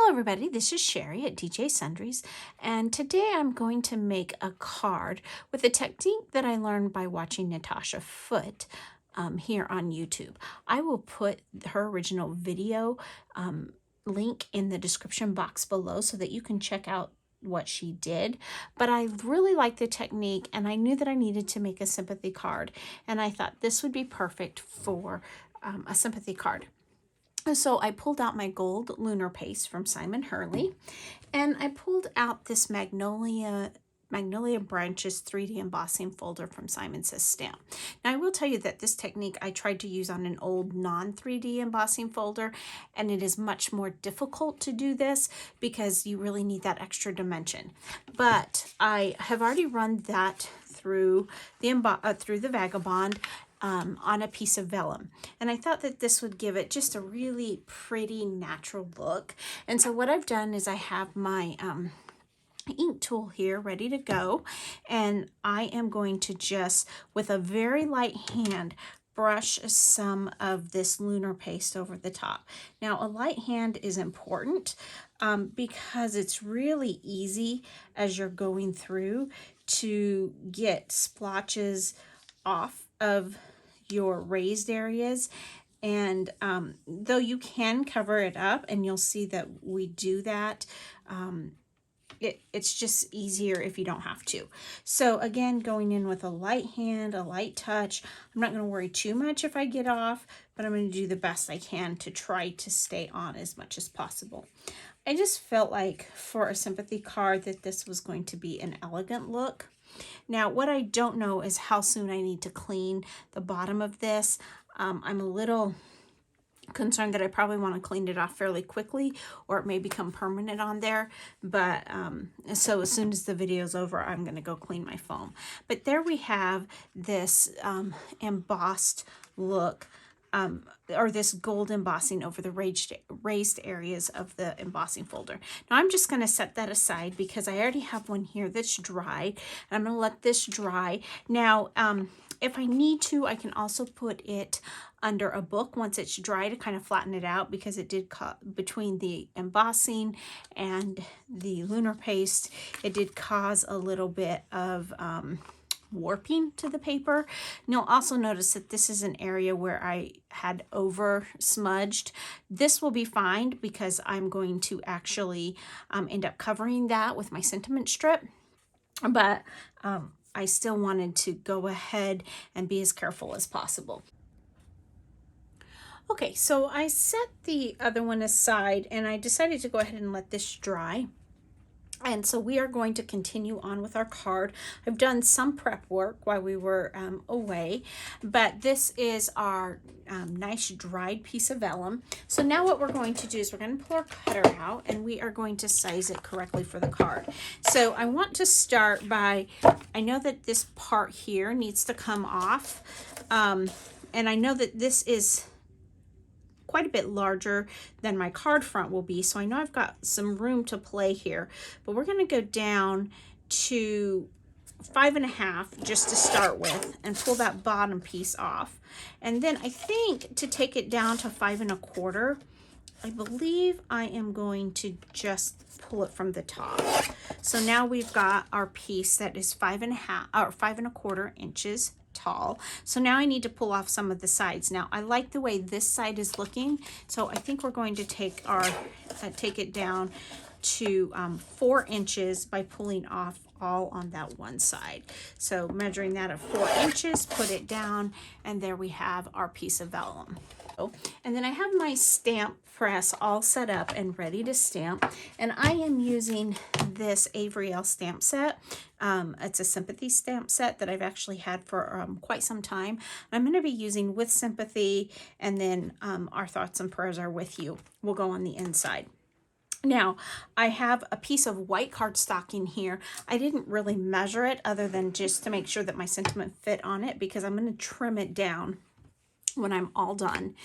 Hello everybody, this is Cheri at DJ Sundries, and today I'm going to make a card with a technique that I learned by watching Natasha Foote here on YouTube. I will put her original video link in the description box below so that you can check out what she did, but I really like the technique and I knew that I needed to make a sympathy card, and I thought this would be perfect for a sympathy card. So I pulled out my gold lunar paste from Simon Hurley, and I pulled out this Magnolia Branches 3D embossing folder from Simon Says Stamp. Now I will tell you that this technique I tried to use on an old non-3D embossing folder, and it is much more difficult to do this because you really need that extra dimension. But I have already run that through the Vagabond on a piece of vellum, and I thought that this would give it just a really pretty natural look. And so what I've done is I have my ink tool here ready to go, and I am going to just with a very light hand brush some of this lunar paste over the top. Now a light hand is important because it's really easy as you're going through to get splotches off of your raised areas, and though you can cover it up, and you'll see that we do that, it's just easier if you don't have to. So again, going in with a light hand, a light touch. I'm not going to worry too much if I get off, but I'm going to do the best I can to try to stay on as much as possible. I just felt like for a sympathy card that this was going to be an elegant look. Now, what I don't know is how soon I need to clean the bottom of this. I'm a little concerned that I probably want to clean it off fairly quickly, or it may become permanent on there. But so as soon as the video's over, I'm going to go clean my foam. But there we have this embossed look, or this gold embossing over the raised areas of the embossing folder. Now I'm just going to set that aside because I already have one here that's dry. I'm going to let this dry. Now, if I need to, I can also put it under a book once it's dry to kind of flatten it out, because it did between the embossing and the lunar paste, it did cause a little bit of warping to the paper. You'll also notice that this is an area where I had over smudged. This will be fine because I'm going to actually end up covering that with my sentiment strip, but I still wanted to go ahead and be as careful as possible. Okay, so I set the other one aside and I decided to go ahead and let this dry. And so we are going to continue on with our card. I've done some prep work while we were away, but this is our nice dried piece of vellum. So now what we're going to do is we're going to pull our cutter out and we are going to size it correctly for the card. So I want to start by, I know that this part here needs to come off, and I know that this is quite a bit larger than my card front will be, so I know I've got some room to play here, but we're going to go down to 5.5 just to start with and pull that bottom piece off. And then I think to take it down to 5.25, I believe I am going to just pull it from the top. So now we've got our piece that is 5.5 or 5.25 inches tall. So now I need to pull off some of the sides. Now I like the way this side is looking, so I think we're going to take it down to 4 inches by pulling off all on that one side. So measuring that at 4 inches, put it down, and there we have our piece of vellum. And then I have my stamp press all set up and ready to stamp, and I am using this Avery Elle stamp set. It's a Sympathy stamp set that I've actually had for quite some time. I'm going to be using With Sympathy, and then Our Thoughts and Prayers Are With You will go on the inside. Now, I have a piece of white cardstock in here. I didn't really measure it other than just to make sure that my sentiment fit on it, because I'm going to trim it down when I'm all done.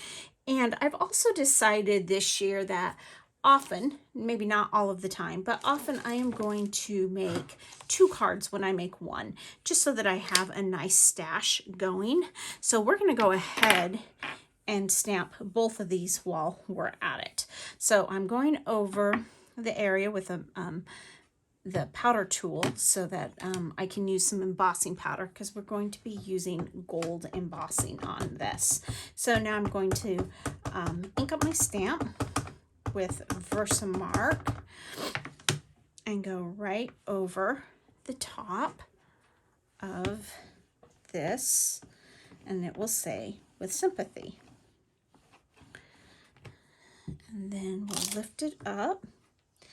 And I've also decided this year that often, maybe not all of the time, but often I am going to make 2 cards when I make one, just so that I have a nice stash going. So we're going to go ahead and stamp both of these while we're at it. So I'm going over the area with the powder tool so that I can use some embossing powder, because we're going to be using gold embossing on this. So now I'm going to ink up my stamp with Versamark and go right over the top of this, and it will say with Sympathy. And then we'll lift it up.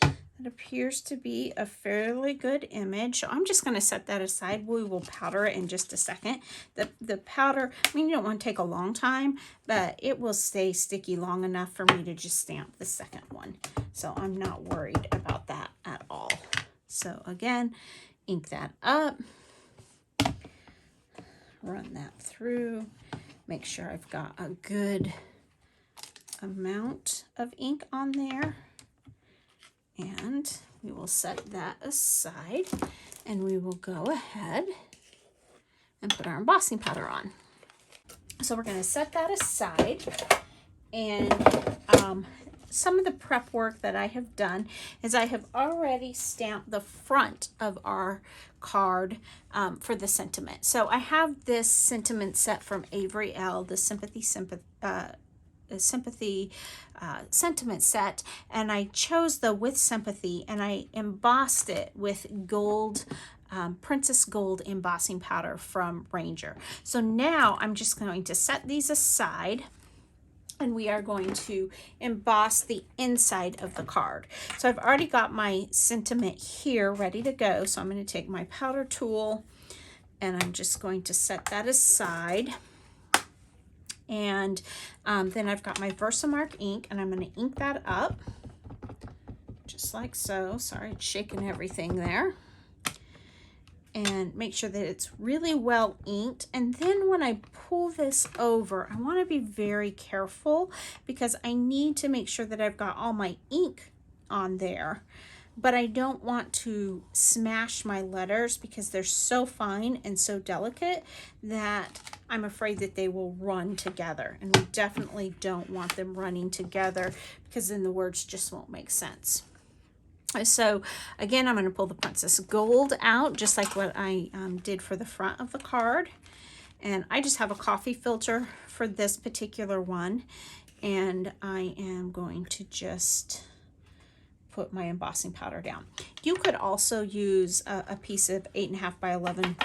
It appears to be a fairly good image. So I'm just going to set that aside. We will powder it in just a second. The powder, I mean, you don't want to take a long time, but it will stay sticky long enough for me to just stamp the second one. So I'm not worried about that at all. So again, ink that up, run that through, make sure I've got a good amount of ink on there. And we will set that aside, and we will go ahead and put our embossing powder on. So we're going to set that aside, and some of the prep work that I have done is I have already stamped the front of our card for the sentiment. So I have this sentiment set from Avery L, the Sympathy sentiment set, and I chose the With Sympathy, and I embossed it with gold, Princess Gold embossing powder from Ranger. So now I'm just going to set these aside, and we are going to emboss the inside of the card. So I've already got my sentiment here ready to go. So I'm going to take my powder tool, and I'm just going to set that aside. And then I've got my Versamark ink, and I'm going to ink that up just like so. Sorry, it's shaking everything there. And make sure that it's really well inked. And then when I pull this over, I want to be very careful, because I need to make sure that I've got all my ink on there. But I don't want to smash my letters, because they're so fine and so delicate that I'm afraid that they will run together. And we definitely don't want them running together, because then the words just won't make sense. So again, I'm going to pull the Princess Gold out, just like what I did for the front of the card. And I just have a coffee filter for this particular one. And I am going to just put my embossing powder down. You could also use a piece of 8.5 by 11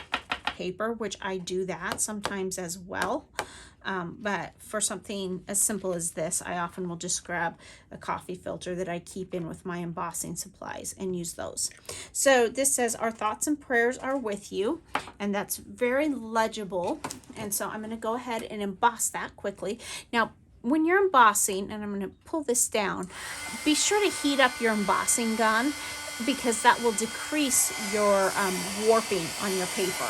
paper, which I do that sometimes as well. But for something as simple as this, I often will just grab a coffee filter that I keep in with my embossing supplies and use those. So this says, "Our thoughts and prayers are with you," and that's very legible. And so I'm going to go ahead and emboss that quickly. Now, when you're embossing, and I'm going to pull this down, be sure to heat up your embossing gun, because that will decrease your warping on your paper.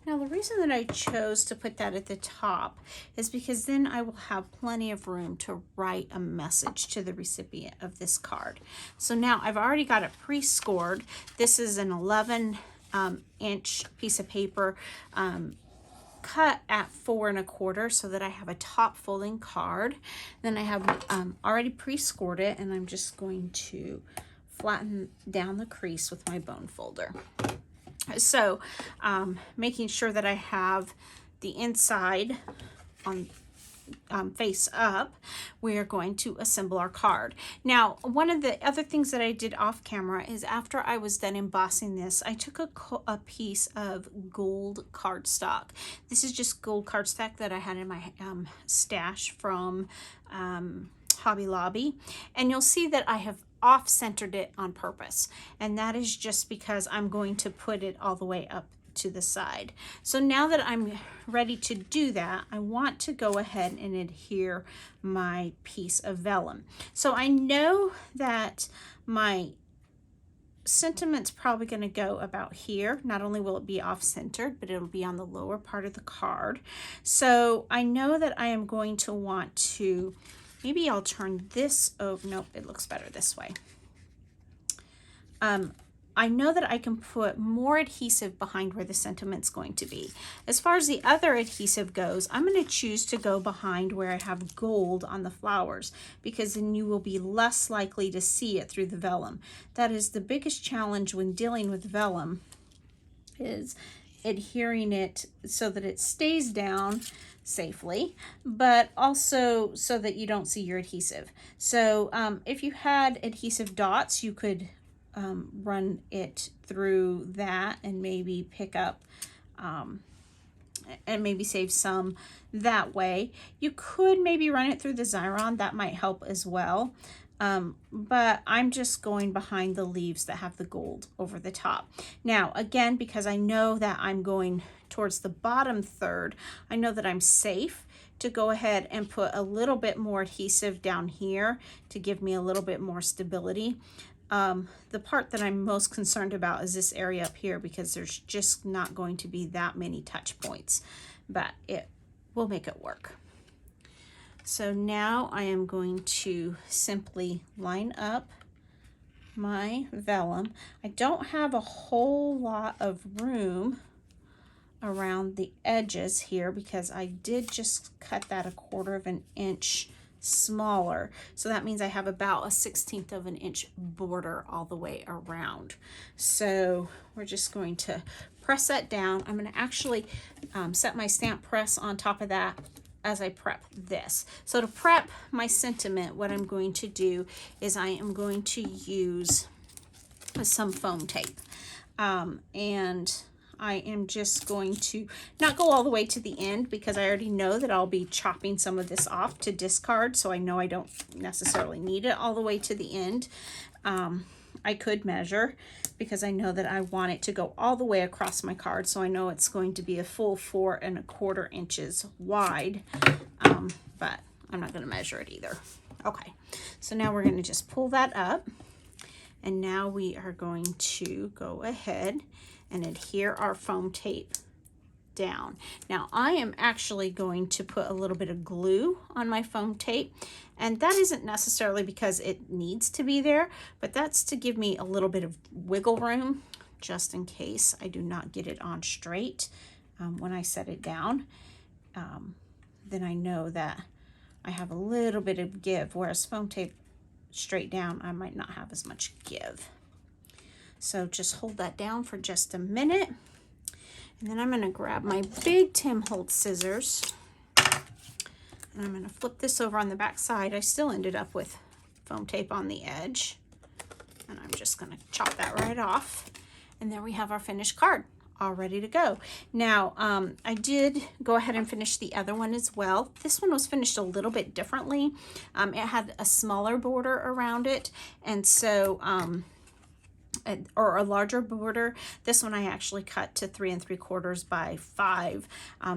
Now, the reason that I chose to put that at the top is because then I will have plenty of room to write a message to the recipient of this card. So now I've already got it pre-scored. This is an 11-inch piece of paper cut at 4 1/4, so that I have a top folding card. Then I have already pre-scored it, and I'm just going to flatten down the crease with my bone folder. So making sure that I have the inside on face up, we are going to assemble our card. Now, one of the other things that I did off camera is, after I was done embossing this, I took a piece of gold cardstock. This is just gold cardstock that I had in my stash from Hobby Lobby, and you'll see that I have off-centered it on purpose, and that is just because I'm going to put it all the way up to the side. So now that I'm ready to do that, I want to go ahead and adhere my piece of vellum. So I know that my sentiment's probably going to go about here. Not only will it be off-centered, but it'll be on the lower part of the card. So I know that I am going to want to, maybe I'll turn this over. Nope, it looks better this way. I know that I can put more adhesive behind where the sentiment's going to be. As far as the other adhesive goes, I'm going to choose to go behind where I have gold on the flowers, because then you will be less likely to see it through the vellum. That is the biggest challenge when dealing with vellum, is adhering it so that it stays down safely, but also so that you don't see your adhesive. So if you had adhesive dots, you could run it through that and maybe pick up and maybe save some that way. You could maybe run it through the Xyron, that might help as well. But I'm just going behind the leaves that have the gold over the top. Now, again, because I know that I'm going towards the bottom third, I know that I'm safe to go ahead and put a little bit more adhesive down here to give me a little bit more stability. The part that I'm most concerned about is this area up here, because there's just not going to be that many touch points, but it will make it work. So now I am going to simply line up my vellum. I don't have a whole lot of room around the edges here because I did just cut that 1/4 of an inch smaller. So that means I have about a 1/16 of an inch border all the way around. So we're just going to press that down. I'm going to actually set my stamp press on top of that as I prep this. So to prep my sentiment, what I'm going to do is I am going to use some foam tape. And I am just going to not go all the way to the end, because I already know that I'll be chopping some of this off to discard, so I know I don't necessarily need it all the way to the end. I could measure, because I know that I want it to go all the way across my card, so I know it's going to be a full 4 1/4 inches wide, but I'm not going to measure it either. Okay, so now we're going to just pull that up, and now we are going to go ahead and adhere our foam tape down. Now I am actually going to put a little bit of glue on my foam tape, and that isn't necessarily because it needs to be there, but that's to give me a little bit of wiggle room just in case I do not get it on straight when I set it down. Then I know that I have a little bit of give, whereas foam tape straight down I might not have as much give. So just hold that down for just a minute. And then I'm going to grab my big Tim Holtz scissors. And I'm going to flip this over on the back side. I still ended up with foam tape on the edge. And I'm just going to chop that right off. And there we have our finished card, all ready to go. Now, I did go ahead and finish the other one as well. This one was finished a little bit differently. It had a smaller border around it. And so, or a larger border. This one I actually cut to 3 3/4 by 5,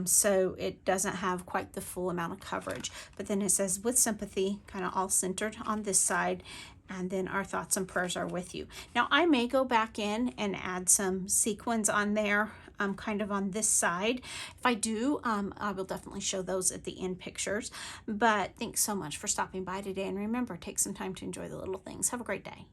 so it doesn't have quite the full amount of coverage. But then it says with sympathy, kind of all centered on this side, and then our thoughts and prayers are with you. Now I may go back in and add some sequins on there, kind of on this side. If I do, I will definitely show those at the end pictures. But thanks so much for stopping by today, and remember, take some time to enjoy the little things. Have a great day.